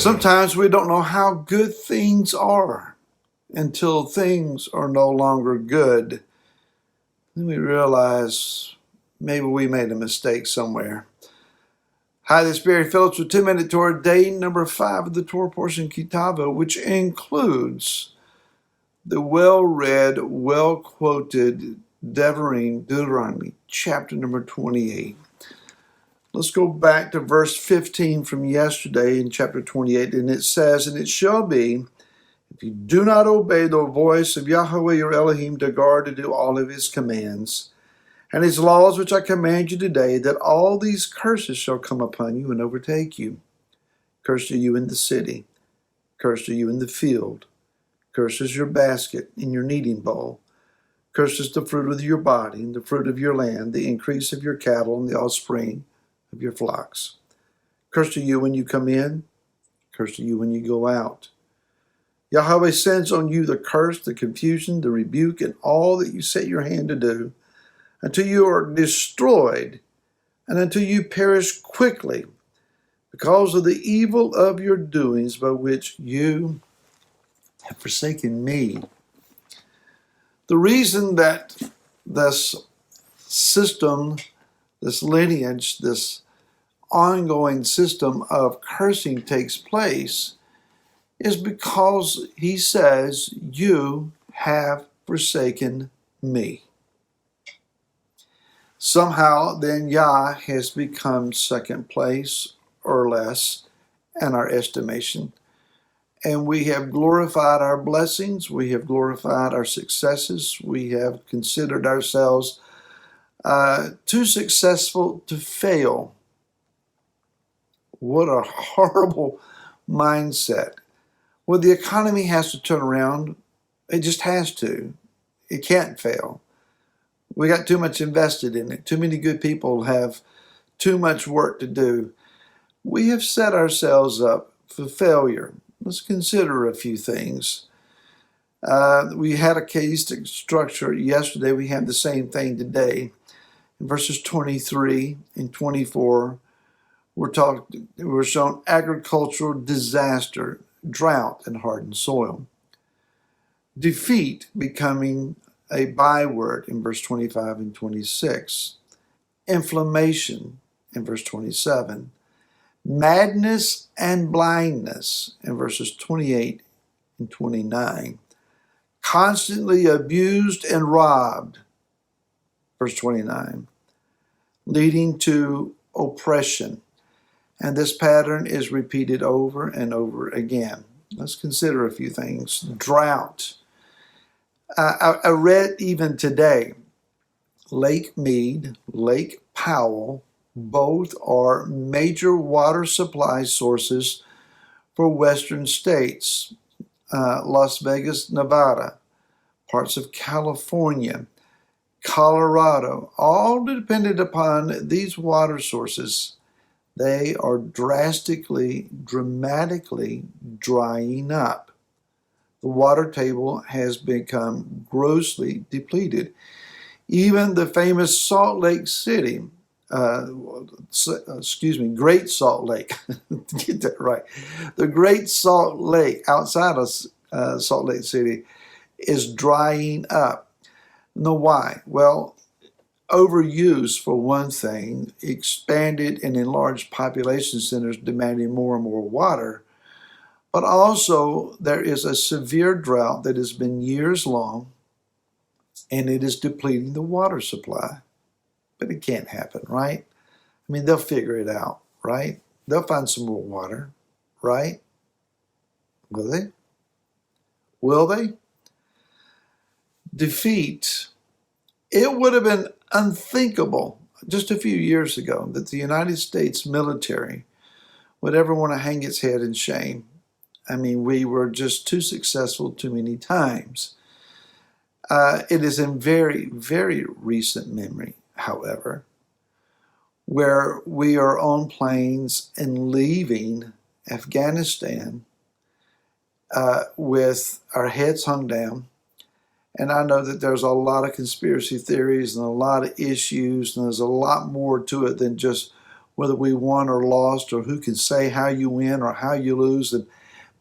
Sometimes we don't know how good things are until things are no longer good. Then we realize maybe we made a mistake somewhere. Hi, this is Barry Phillips with 2-Minute Torah, day number 5 of the Torah portion Tavo, which includes the well-read, well-quoted Deuteronomy, chapter number 28. Let's go back to verse 15 from yesterday in chapter 28, and it says, "And it shall be, if you do not obey the voice of Yahweh your Elohim to guard to do all of his commands and his laws which I command you today, that all these curses shall come upon you and overtake you. Cursed are you in the city, cursed are you in the field, cursed is your basket and your kneading bowl, cursed is the fruit of your body and the fruit of your land, the increase of your cattle and the offspring of your flocks. Cursed are you when you come in, cursed are you when you go out. Yahweh sends on you the curse, the confusion, the rebuke, and all that you set your hand to do, until you are destroyed and until you perish quickly because of the evil of your doings by which you have forsaken me." The reason that this system, this lineage, this ongoing system of cursing takes place is because he says, "You have forsaken me." Somehow, then, Yah has become second place or less in our estimation. And we have glorified our blessings. We have glorified our successes. We have considered ourselves too successful to fail. What a horrible mindset. Well, the economy has to turn around. It just has to. It can't fail. We got too much invested in it. Too many good people have too much work to do. We have set ourselves up for failure. Let's consider a few things. We had a chaotic structure yesterday. We have the same thing today. In verses 23 and 24, we're shown agricultural disaster, drought, and hardened soil. Defeat becoming a byword in verse 25 and 26. Inflammation in verse 27. Madness and blindness in verses 28 and 29. Constantly abused and robbed, verse 29, leading to oppression. And this pattern is repeated over and over again. Let's consider a few things. Drought. I read even today, Lake Mead, Lake Powell, both are major water supply sources for western states. Las Vegas, Nevada, parts of California, Colorado, all dependent upon these water sources. They are dramatically drying up. The water table has become grossly depleted. Even the famous Salt Lake City, Great Salt Lake, get that right. The Great Salt Lake outside of Salt Lake City is drying up. Now, why? Well, overuse for one thing, expanded and enlarged population centers demanding more and more water, but also there is a severe drought that has been years long, and it is depleting the water supply. But it can't happen, right? I mean, they'll figure it out, right? They'll find some more water, right? Will they? Will they? Defeat. It would have been unthinkable just a few years ago that the United States military would ever want to hang its head in shame. I mean, we were just too successful too many times. It is in very, very recent memory, however, where we are on planes and leaving Afghanistan with our heads hung down. And I know that there's a lot of conspiracy theories and a lot of issues, and there's a lot more to it than just whether we won or lost, or who can say how you win or how you lose, and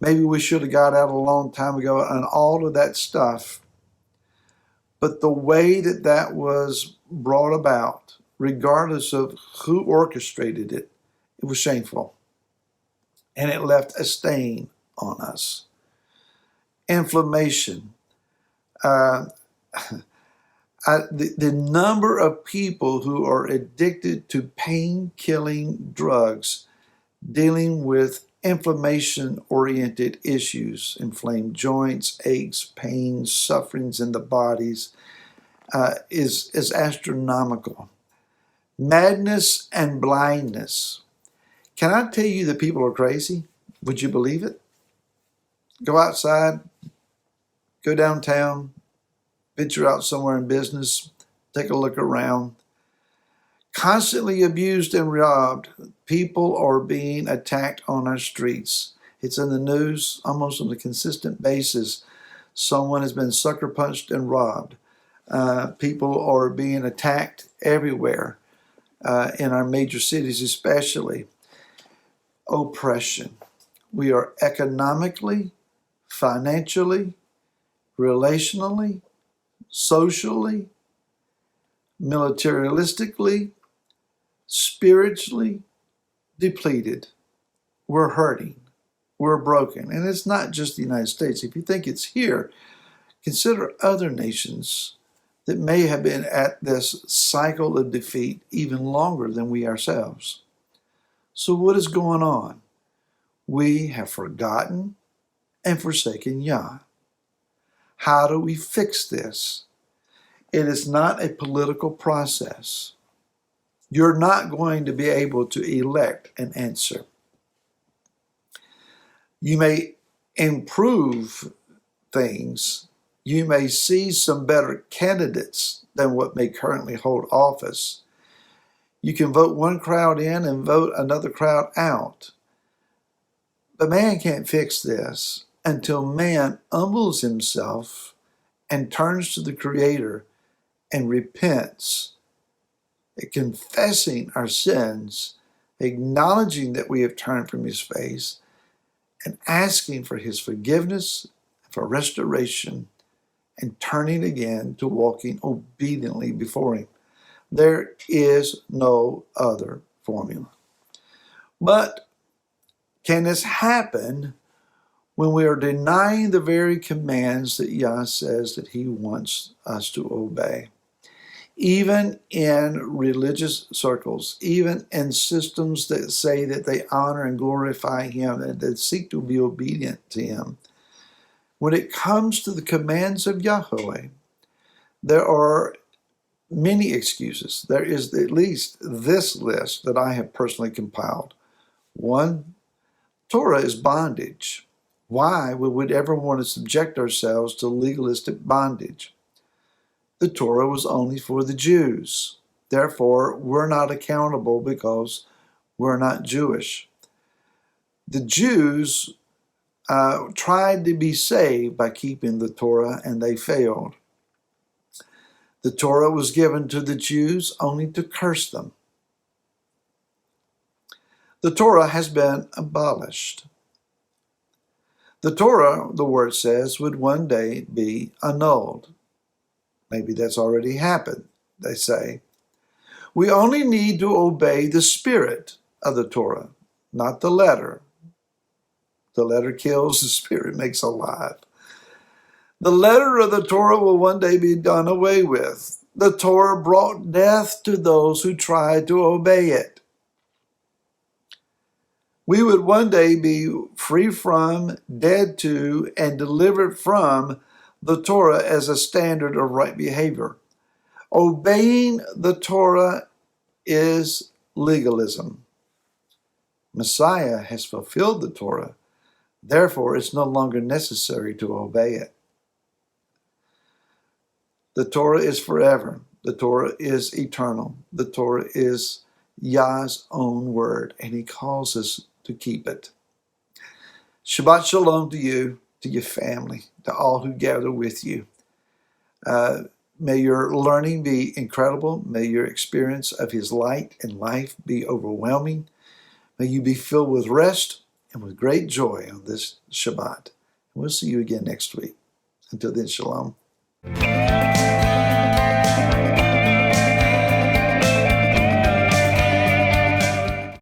maybe we should have got out a long time ago, and all of that stuff. But the way that that was brought about, regardless of who orchestrated it, it was shameful. And it left a stain on us. Inflammation. The number of people who are addicted to pain-killing drugs dealing with inflammation-oriented issues, inflamed joints, aches, pains, sufferings in the bodies, is astronomical. Madness and blindness. Can I tell you that people are crazy? Would you believe it? Go outside, go downtown, venture out somewhere in business, take a look around. Constantly abused and robbed. People are being attacked on our streets. It's in the news almost on a consistent basis. Someone has been sucker punched and robbed. People are being attacked everywhere, in our major cities especially. Oppression. We are economically, financially, relationally, socially, militaristically, spiritually depleted. We're hurting. We're broken. And it's not just the United States. If you think it's here, consider other nations that may have been at this cycle of defeat even longer than we ourselves. So what is going on? We have forgotten and forsaken Yah. How do we fix this? It is not a political process. You're not going to be able to elect an answer. You may improve things. You may see some better candidates than what may currently hold office. You can vote one crowd in and vote another crowd out. But man can't fix this until man humbles himself and turns to the Creator and repents, confessing our sins, acknowledging that we have turned from His face, and asking for His forgiveness, for restoration, and turning again to walking obediently before Him. There is no other formula. But can this happen when we are denying the very commands that Yah says that He wants us to obey? Even in religious circles, even in systems that say that they honor and glorify Him and that seek to be obedient to Him, when it comes to the commands of Yahweh, there are many excuses. There is at least this list that I have personally compiled. 1, Torah is bondage. Why would we ever want to subject ourselves to legalistic bondage? The Torah was only for the Jews. Therefore, we're not accountable because we're not Jewish. The Jews tried to be saved by keeping the Torah, and they failed. The Torah was given to the Jews only to curse them. The Torah has been abolished. The Torah, the word says, would one day be annulled. Maybe that's already happened, they say. We only need to obey the spirit of the Torah, not the letter. The letter kills, the spirit makes alive. The letter of the Torah will one day be done away with. The Torah brought death to those who tried to obey it. We would one day be free from, dead to, and delivered from the Torah as a standard of right behavior. Obeying the Torah is legalism. Messiah has fulfilled the Torah. Therefore, it's no longer necessary to obey it. The Torah is forever. The Torah is eternal. The Torah is Yah's own word, and He calls us to keep it. Shabbat Shalom to you, to your family, to all who gather with you. May your learning be incredible. May your experience of His light and life be overwhelming. May you be filled with rest and with great joy on this Shabbat. We'll see you again next week. Until then, shalom.